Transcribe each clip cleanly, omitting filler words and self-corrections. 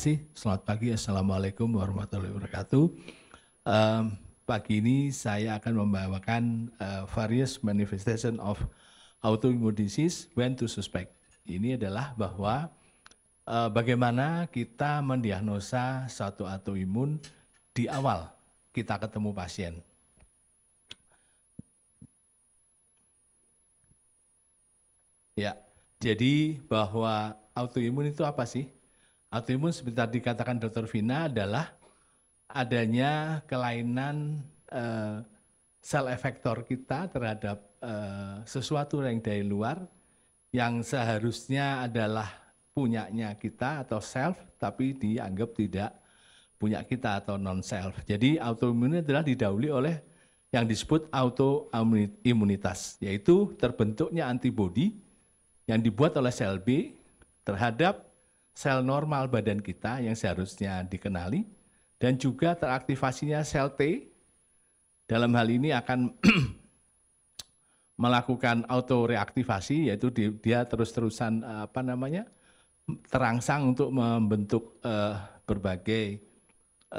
kasih. Selamat pagi. Assalamualaikum warahmatullahi wabarakatuh. Pagi ini saya akan membawakan various manifestation of autoimmune disease when to suspect. Ini adalah bahwa bagaimana kita mendiagnosa suatu autoimun di awal kita ketemu pasien. Ya, jadi bahwa autoimun itu apa sih? Autoimun seperti tadi dikatakan Dr. Vina adalah adanya kelainan sel efektor kita terhadap sesuatu yang dari luar yang seharusnya adalah punyanya kita atau self, tapi dianggap tidak punya kita atau non-self. Jadi autoimun adalah didahului oleh yang disebut autoimunitas, yaitu terbentuknya antibodi yang dibuat oleh sel B terhadap sel normal badan kita yang seharusnya dikenali, dan juga teraktivasinya sel T dalam hal ini akan melakukan autoreaktivasi, yaitu dia terus-terusan terangsang untuk membentuk berbagai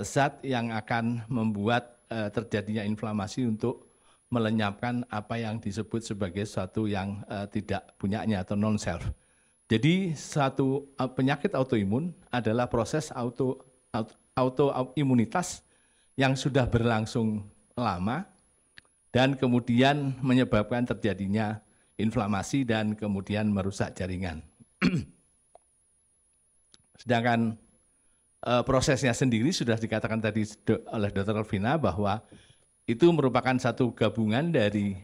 zat yang akan membuat terjadinya inflamasi untuk melenyapkan apa yang disebut sebagai sesuatu yang tidak punyanya atau non-self. Jadi suatu penyakit autoimun adalah proses autoimunitas yang sudah berlangsung lama dan kemudian menyebabkan terjadinya inflamasi dan kemudian merusak jaringan. Sedangkan prosesnya sendiri sudah dikatakan tadi oleh Dr. Elvina bahwa itu merupakan satu gabungan dari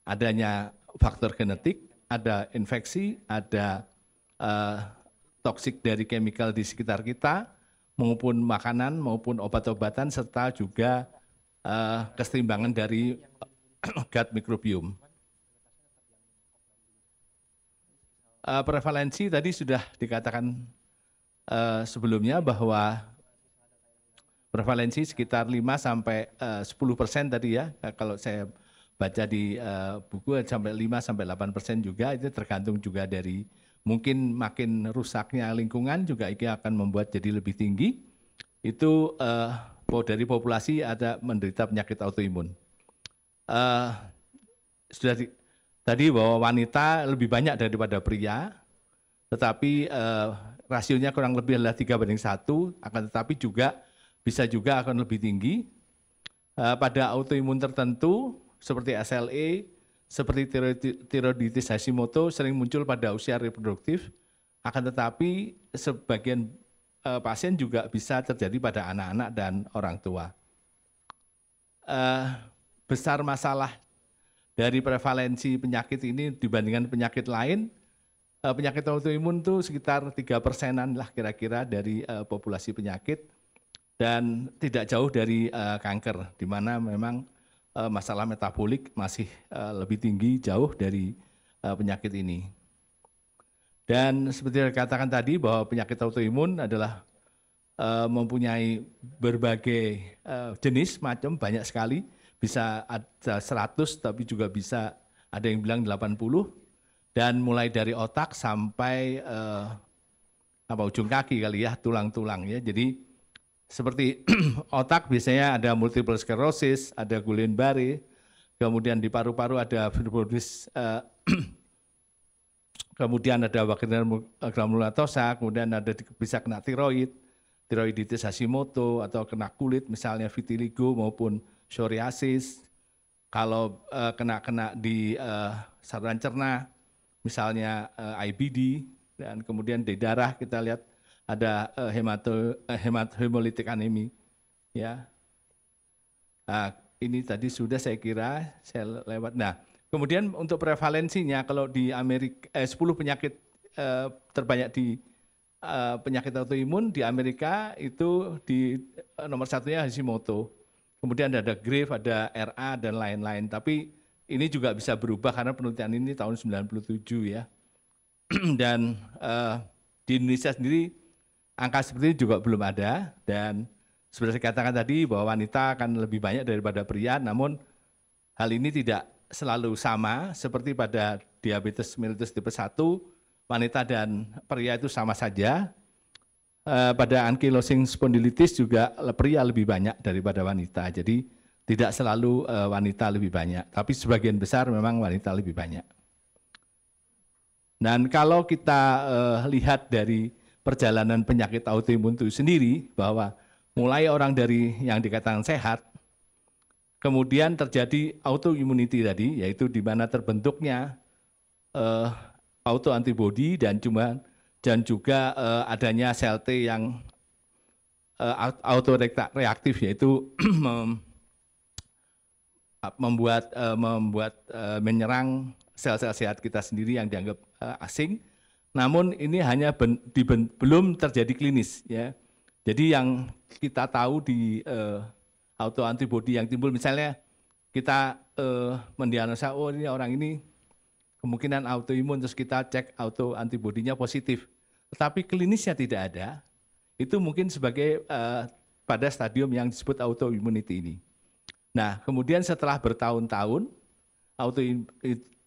adanya faktor genetik, ada infeksi, ada toksik dari chemical di sekitar kita, maupun makanan, maupun obat-obatan, serta juga keseimbangan dari gut microbiome. Prevalensi tadi sudah dikatakan sebelumnya bahwa prevalensi sekitar 5-10% tadi ya, kalau saya baca di buku sampai 5-8% juga, itu tergantung juga dari mungkin makin rusaknya lingkungan juga ini akan membuat jadi lebih tinggi. Itu dari populasi ada menderita penyakit autoimun. Tadi bahwa wanita lebih banyak daripada pria, tetapi rasionya kurang lebih adalah 3:1, akan tetapi juga bisa juga akan lebih tinggi. Pada autoimun tertentu seperti SLE, seperti tiroiditis Hashimoto sering muncul pada usia reproduktif, akan tetapi sebagian pasien juga bisa terjadi pada anak-anak dan orang tua. Besar masalah dari prevalensi penyakit ini dibandingkan penyakit lain, penyakit autoimun itu sekitar 3%-an lah kira-kira dari populasi penyakit, dan tidak jauh dari kanker, di mana memang masalah metabolik masih lebih tinggi jauh dari penyakit ini. Dan seperti yang dikatakan tadi bahwa penyakit autoimun adalah mempunyai berbagai jenis, macam, banyak sekali, bisa ada 100 tapi juga bisa ada yang bilang 80, dan mulai dari otak sampai ujung kaki kali ya, tulang-tulang ya. Jadi seperti otak biasanya ada multiple sclerosis, ada Guillain-Barré, kemudian di paru-paru ada fibrosis, kemudian ada Wagner granulomatosa, kemudian ada bisa kena tiroid, tiroiditis Hashimoto, atau kena kulit misalnya vitiligo maupun psoriasis. Kalau kena di saluran cerna misalnya IBD, dan kemudian di darah kita lihat ada hemolytic anemia, ya. Nah, ini tadi sudah saya kira saya lewat. Nah, kemudian untuk prevalensinya kalau di Amerika 10 penyakit terbanyak di penyakit autoimun di Amerika itu di nomor satunya Hashimoto. Kemudian ada Graves, ada RA dan lain-lain. Tapi ini juga bisa berubah karena penelitian ini tahun 97 ya. Dan di Indonesia sendiri angka seperti ini juga belum ada, dan seperti saya katakan tadi bahwa wanita akan lebih banyak daripada pria, namun hal ini tidak selalu sama seperti pada diabetes mellitus tipe 1, wanita dan pria itu sama saja. pada ankylosing spondylitis juga pria lebih banyak daripada wanita. Jadi tidak selalu wanita lebih banyak, tapi sebagian besar memang wanita lebih banyak. Dan kalau kita lihat dari perjalanan penyakit autoimun itu sendiri, bahwa mulai orang dari yang dikatakan sehat, kemudian terjadi autoimmunity tadi, yaitu di mana terbentuknya autoantibody dan juga adanya sel T yang autoreaktif, yaitu menyerang sel-sel sehat kita sendiri yang dianggap asing. Namun ini hanya belum terjadi klinis, ya. Jadi yang kita tahu di autoantibody yang timbul, misalnya kita mendiagnosa, oh ini orang ini kemungkinan autoimun, terus kita cek autoantibodinya positif, tetapi klinisnya tidak ada, itu mungkin sebagai pada stadium yang disebut autoimmunity ini. Nah, kemudian setelah bertahun-tahun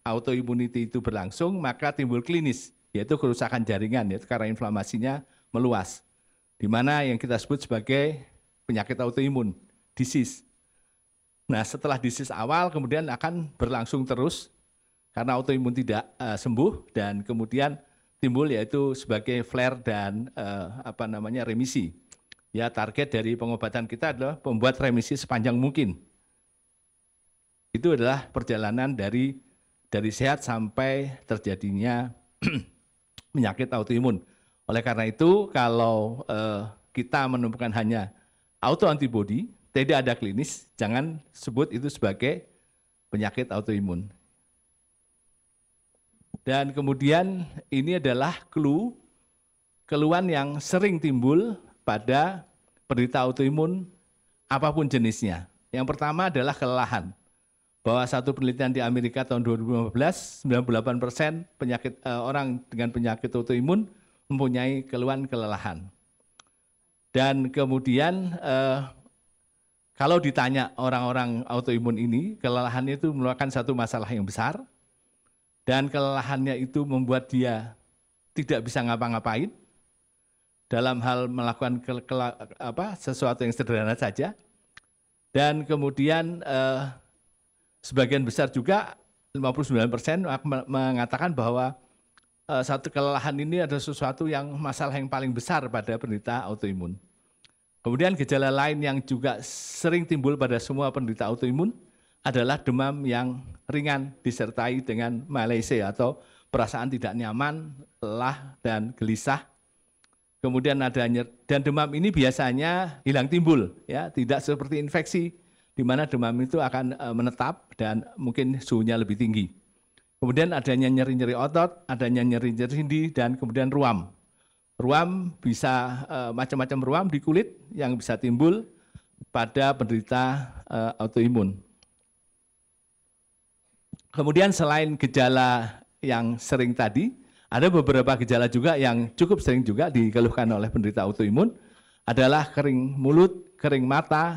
autoimmunity itu berlangsung, maka timbul klinis, yaitu kerusakan jaringan, yaitu karena inflamasinya meluas, di mana yang kita sebut sebagai penyakit autoimun, disease. Nah, setelah disease awal kemudian akan berlangsung terus karena autoimun tidak sembuh, dan kemudian timbul yaitu sebagai flare dan remisi. Ya, target dari pengobatan kita adalah membuat remisi sepanjang mungkin. Itu adalah perjalanan dari sehat sampai terjadinya penyakit autoimun. Oleh karena itu, kalau kita menemukan hanya autoantibody, tidak ada klinis, jangan sebut itu sebagai penyakit autoimun. Dan kemudian ini adalah keluhan yang sering timbul pada penderita autoimun apapun jenisnya. Yang pertama adalah kelelahan. Bahwa satu penelitian di Amerika tahun 2015, 98% orang dengan penyakit autoimun mempunyai keluhan kelelahan. Dan kemudian kalau ditanya orang-orang autoimun ini, kelelahan itu merupakan satu masalah yang besar, dan kelelahannya itu membuat dia tidak bisa ngapa-ngapain dalam hal melakukan sesuatu yang sederhana saja. Dan kemudian sebagian besar juga 59% mengatakan bahwa satu kelelahan ini adalah sesuatu yang masalah yang paling besar pada penderita autoimun. Kemudian gejala lain yang juga sering timbul pada semua penderita autoimun adalah demam yang ringan disertai dengan malaise atau perasaan tidak nyaman, lelah, dan gelisah. Kemudian dan demam ini biasanya hilang timbul, ya, tidak seperti infeksi, di mana demam itu akan menetap dan mungkin suhunya lebih tinggi. Kemudian adanya nyeri-nyeri otot, adanya nyeri-nyeri sendi, dan kemudian ruam. Ruam bisa macam-macam ruam di kulit yang bisa timbul pada penderita autoimun. Kemudian selain gejala yang sering tadi, ada beberapa gejala juga yang cukup sering juga dikeluhkan oleh penderita autoimun, adalah kering mulut, kering mata,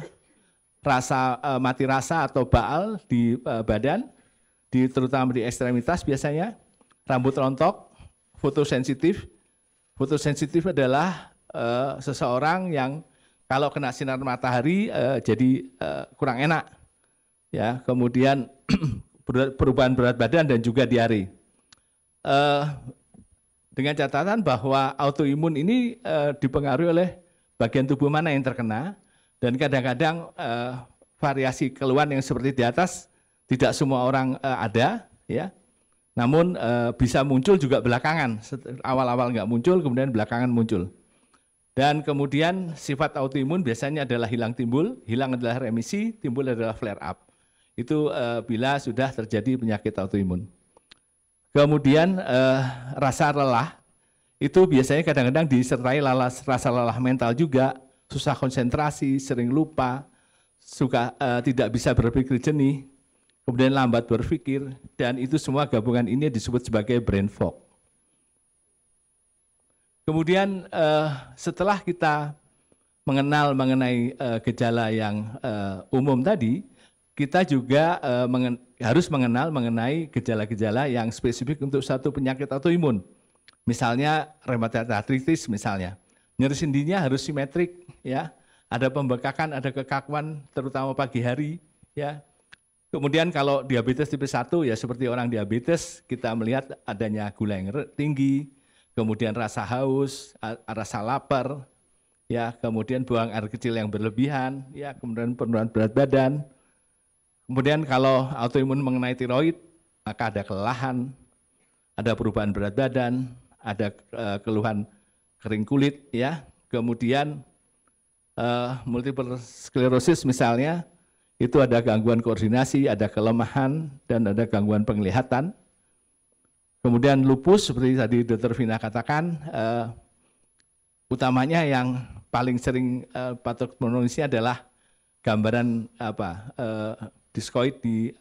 mati rasa atau baal di badan, terutama di ekstremitas biasanya, rambut rontok, fotosensitif. Fotosensitif adalah seseorang yang kalau kena sinar matahari jadi kurang enak, ya. Kemudian perubahan berat badan dan juga diare. Dengan catatan bahwa autoimun ini dipengaruhi oleh bagian tubuh mana yang terkena, dan kadang-kadang variasi keluhan yang seperti di atas tidak semua orang ada, ya. Namun bisa muncul juga belakangan, awal-awal nggak muncul, kemudian belakangan muncul. Dan kemudian sifat autoimun biasanya adalah hilang timbul, hilang adalah remisi, timbul adalah flare up. Itu bila sudah terjadi penyakit autoimun. Kemudian rasa lelah, itu biasanya kadang-kadang disertai rasa lelah mental juga, susah konsentrasi, sering lupa, tidak bisa berpikir jernih, kemudian lambat berpikir, dan itu semua gabungan ini disebut sebagai brain fog. Kemudian setelah kita mengenal mengenai gejala yang umum tadi, kita juga harus mengenal mengenai gejala-gejala yang spesifik untuk satu penyakit autoimun. Misalnya rheumatoid arthritis misalnya. Nyeri sendinya harus simetrik, ya. Ada pembekakan, ada kekakuan, terutama pagi hari, ya. Kemudian kalau diabetes tipe 1 ya seperti orang diabetes, kita melihat adanya gula yang tinggi, kemudian rasa haus, rasa lapar, ya, kemudian buang air kecil yang berlebihan, ya, kemudian penurunan berat badan. Kemudian kalau autoimun mengenai tiroid, maka ada kelelahan, ada perubahan berat badan, ada keluhan kering kulit, ya. Kemudian multiple sklerosis misalnya, itu ada gangguan koordinasi, ada kelemahan, dan ada gangguan penglihatan. Kemudian lupus, seperti tadi Dr. Vina katakan, utamanya yang paling sering patognomosnya adalah gambaran diskoid di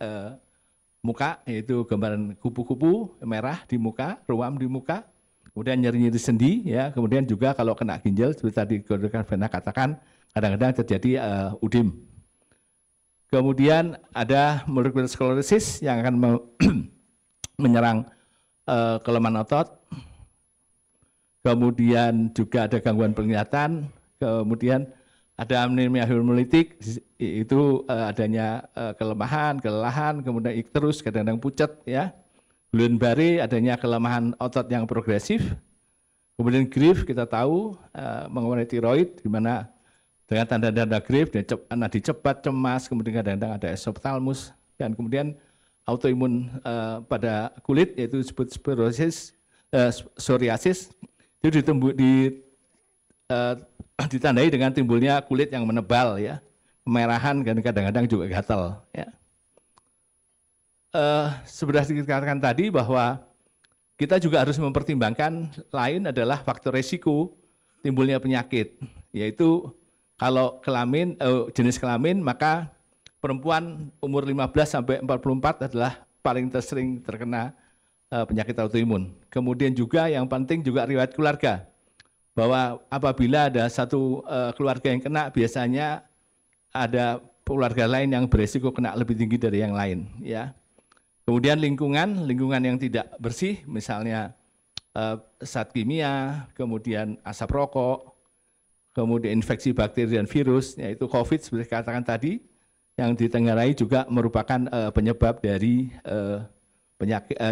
muka, yaitu gambaran kupu-kupu merah di muka, ruam di muka, kemudian nyeri-nyeri sendi, ya. Kemudian juga kalau kena ginjal, seperti tadi Dr. Vina katakan, kadang-kadang terjadi udim. Kemudian ada multiple sclerosis yang akan menyerang kelemahan otot. Kemudian juga ada gangguan penglihatan. Kemudian ada anemia hemolitik, itu adanya kelemahan, kelelahan, kemudian ikterus, kadang-kadang pucat, ya. Guillain-Barré, adanya kelemahan otot yang progresif. Kemudian Graves kita tahu mengenai tiroid, di mana dengan tanda-tanda Graves, nadi cepat, cemas, kemudian kadang-kadang ada esoptalmus, dan kemudian autoimun pada kulit, yaitu disebut psoriasis, itu ditandai dengan timbulnya kulit yang menebal, ya, kemerahan, dan kadang-kadang juga gatal, ya. Sudah dikatakan tadi bahwa kita juga harus mempertimbangkan lain adalah faktor resiko timbulnya penyakit, yaitu kalau kelamin, jenis kelamin, maka perempuan umur 15 sampai 44 adalah paling sering terkena penyakit autoimun. Kemudian juga yang penting juga riwayat keluarga, bahwa apabila ada satu keluarga yang kena, biasanya ada keluarga lain yang beresiko kena lebih tinggi dari yang lain, ya. Kemudian lingkungan yang tidak bersih, misalnya zat kimia, kemudian asap rokok, kemudian infeksi bakteri dan virus, yaitu COVID seperti katakan tadi, yang ditenggarai juga merupakan penyebab dari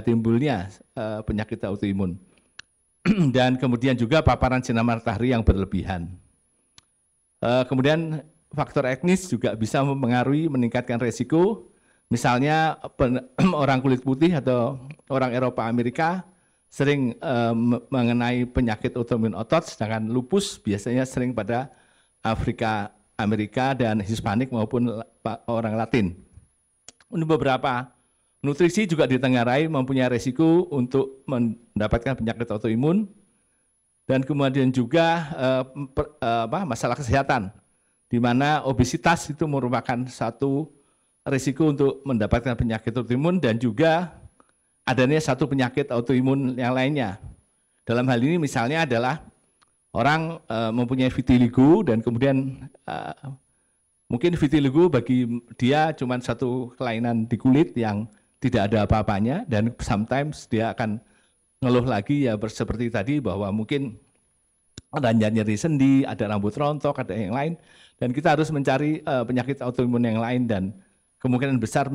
timbulnya penyakit autoimun. Dan kemudian juga paparan sinar matahari yang berlebihan. Kemudian faktor etnis juga bisa mempengaruhi meningkatkan resiko, misalnya orang kulit putih atau orang Eropa Amerika sering mengenai penyakit autoimun otot, sedangkan lupus biasanya sering pada Afrika, Amerika, dan Hispanik maupun orang Latin. Untuk beberapa nutrisi juga ditenggarai mempunyai resiko untuk mendapatkan penyakit autoimun, dan kemudian juga masalah kesehatan, di mana obesitas itu merupakan satu resiko untuk mendapatkan penyakit autoimun, dan juga adanya satu penyakit autoimun yang lainnya. Dalam hal ini misalnya adalah orang mempunyai vitiligo, dan kemudian mungkin vitiligo bagi dia cuma satu kelainan di kulit yang tidak ada apa-apanya, dan sometimes dia akan ngeluh lagi, ya seperti tadi, bahwa mungkin ada nyeri sendi, ada rambut rontok, ada yang lain, dan kita harus mencari penyakit autoimun yang lain, dan kemungkinan besar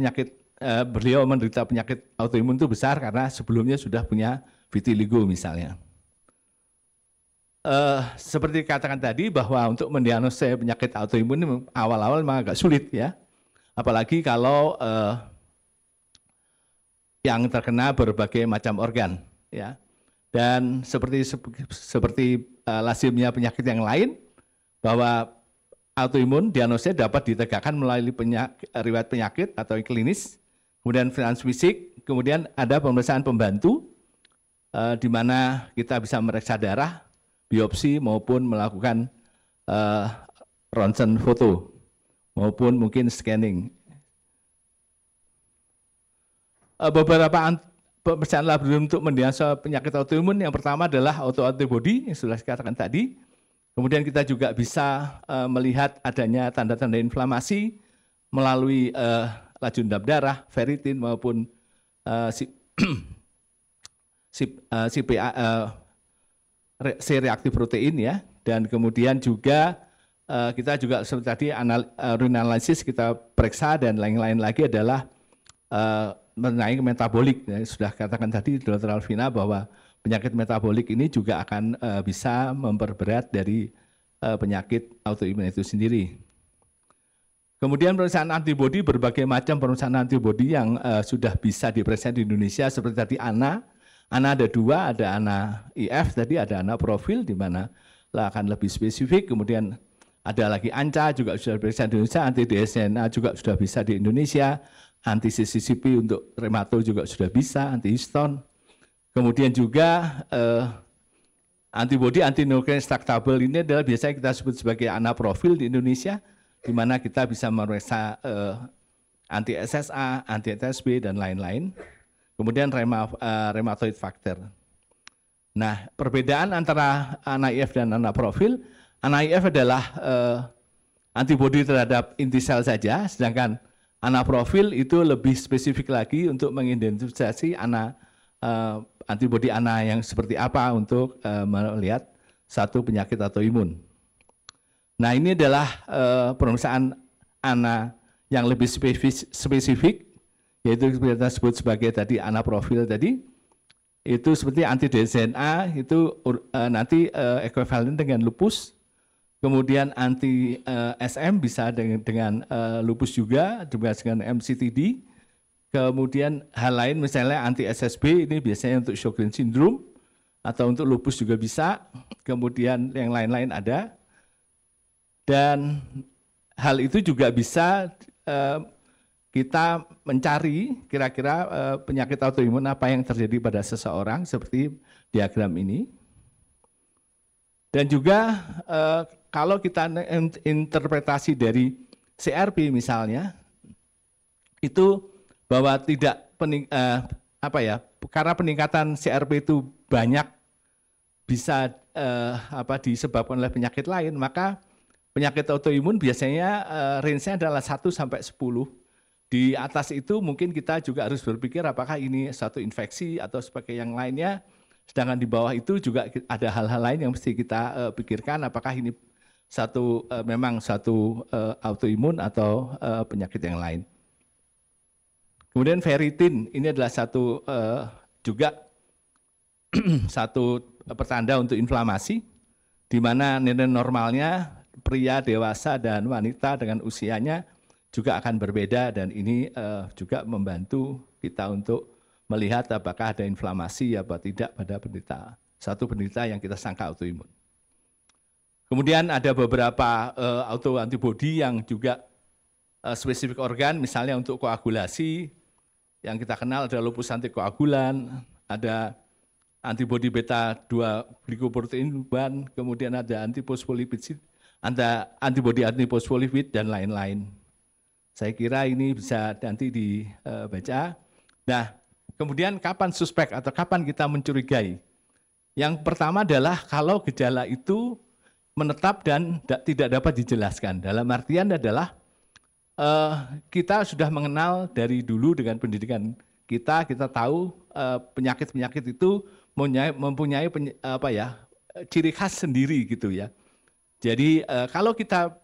beliau menderita penyakit autoimun itu besar karena sebelumnya sudah punya vitiligo misalnya. Seperti katakan tadi bahwa untuk mendiagnosis penyakit autoimun awal-awal memang agak sulit, ya. Apalagi kalau yang terkena berbagai macam organ, ya. Dan seperti lazimnya penyakit yang lain, bahwa autoimun diagnosis dapat ditegakkan melalui riwayat penyakit atau klinis, kemudian finans fisik, kemudian ada pemeriksaan pembantu, di mana kita bisa memeriksa darah, biopsi, maupun melakukan ronsen foto, maupun mungkin scanning. Beberapa pemeriksaan laboratorium untuk mendiagnosa penyakit autoimun, yang pertama adalah autoantibody, yang sudah dikatakan tadi. Kemudian kita juga bisa melihat adanya tanda-tanda inflamasi melalui laju endap darah, ferritin, maupun C reaktif protein, ya. Dan kemudian juga kita juga seperti tadi urine analysis kita periksa, dan lain-lain lagi adalah mengenai metabolik. Ya, sudah katakan tadi Dr. Alvina bahwa penyakit metabolik ini juga akan bisa memperberat dari penyakit autoimun itu sendiri. Kemudian pemeriksaan antibodi, berbagai macam pemeriksaan antibodi yang sudah bisa diperiksa di Indonesia, seperti tadi ANA ada 2, ada ANA IF, tadi ada ANA profil, di mana akan lebih spesifik. Kemudian ada lagi ANCA, juga sudah diperiksa di Indonesia, anti DSNA juga sudah bisa di Indonesia, anti CCCP untuk remato juga sudah bisa, anti histon. Kemudian juga antibodi anti-nuclear intractable ini adalah biasanya kita sebut sebagai ANA profil di Indonesia, di mana kita bisa memeriksa anti SSA, anti TSB, dan lain-lain. Kemudian rheumatoid factor. Nah, perbedaan antara ANA-IF dan ANA-profil, ANA-IF adalah antibodi terhadap inti sel saja, sedangkan ANA-profil itu lebih spesifik lagi untuk mengidentifikasi antibodi ANA yang seperti apa untuk melihat satu penyakit autoimun. Nah, ini adalah pemeriksaan ANA yang lebih spesifik, yaitu kita sebut sebagai tadi ANA profil tadi. Itu seperti anti DSNA, itu nanti ekuivalen dengan lupus. Kemudian anti SM bisa dengan lupus juga dengan MCTD. Kemudian hal lain misalnya anti SSB, ini biasanya untuk Sjogren syndrome, atau untuk lupus juga bisa. Kemudian yang lain-lain ada. Dan hal itu juga bisa kita mencari kira-kira penyakit autoimun apa yang terjadi pada seseorang, seperti diagram ini. Dan juga kalau kita interpretasi dari CRP misalnya, itu bahwa tidak karena peningkatan CRP itu banyak bisa disebabkan oleh penyakit lain, maka penyakit autoimun biasanya range-nya adalah 1 sampai 10. Di atas itu mungkin kita juga harus berpikir apakah ini satu infeksi atau sebagai yang lainnya. Sedangkan di bawah itu juga ada hal-hal lain yang mesti kita pikirkan, apakah ini memang satu autoimun atau penyakit yang lain. Kemudian ferritin, ini adalah juga satu pertanda untuk inflamasi, di mana nilai normalnya pria dewasa dan wanita dengan usianya juga akan berbeda, dan ini juga membantu kita untuk melihat apakah ada inflamasi apa tidak pada satu penderita yang kita sangka autoimun. Kemudian ada beberapa autoantibodi yang juga spesifik organ, misalnya untuk koagulasi, yang kita kenal ada lupus antikoagulan, ada antibodi beta-2 glikoprotein, kemudian ada antiphospholipid, ada antibodi antiphospholipid, dan lain-lain. Saya kira ini bisa nanti dibaca. Nah, kemudian kapan suspek atau kapan kita mencurigai? Yang pertama adalah kalau gejala itu menetap dan tidak dapat dijelaskan. Dalam artian adalah kita sudah mengenal dari dulu dengan pendidikan kita tahu penyakit-penyakit itu mempunyai ciri khas sendiri gitu ya. Jadi kalau kita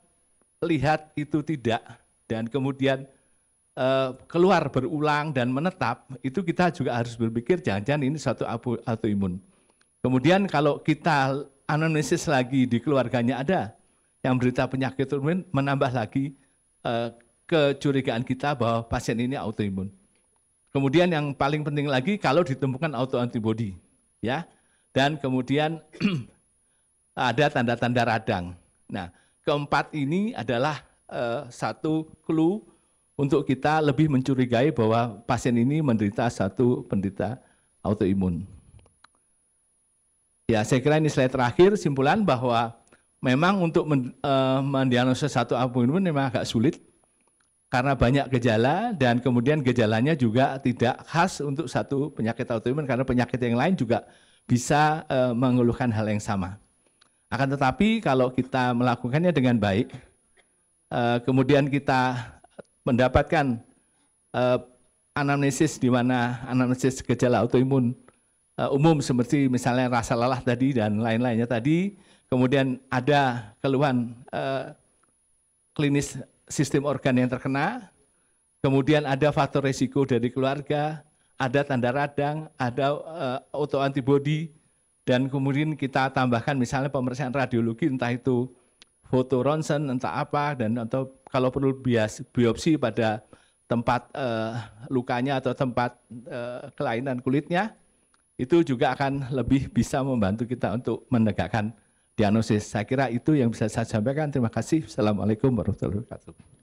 lihat itu tidak, dan kemudian keluar berulang dan menetap, itu kita juga harus berpikir jangan-jangan ini suatu autoimun. Kemudian kalau kita anamnesis lagi di keluarganya ada yang menderita penyakit autoimun, menambah lagi kecurigaan kita bahwa pasien ini autoimun. Kemudian yang paling penting lagi kalau ditemukan autoantibodi, ya, dan kemudian ada tanda-tanda radang. Nah, keempat ini adalah satu clue untuk kita lebih mencurigai bahwa pasien ini menderita satu penderita autoimun. Ya, saya kira ini slide terakhir, simpulan bahwa memang untuk mendiagnosis satu autoimun memang agak sulit karena banyak gejala, dan kemudian gejalanya juga tidak khas untuk satu penyakit autoimun karena penyakit yang lain juga bisa mengeluhkan hal yang sama. Akan tetapi kalau kita melakukannya dengan baik, kemudian kita mendapatkan anamnesis di mana anamnesis gejala autoimun umum seperti misalnya rasa lelah tadi dan lain-lainnya tadi, kemudian ada keluhan klinis sistem organ yang terkena, kemudian ada faktor resiko dari keluarga, ada tanda radang, ada autoantibody, dan kemudian kita tambahkan misalnya pemeriksaan radiologi, entah itu foto ronsen, entah apa, dan atau kalau perlu biopsi pada tempat lukanya atau tempat kelainan kulitnya, itu juga akan lebih bisa membantu kita untuk menegakkan diagnosis. Saya kira itu yang bisa saya sampaikan. Terima kasih. Assalamualaikum warahmatullahi wabarakatuh.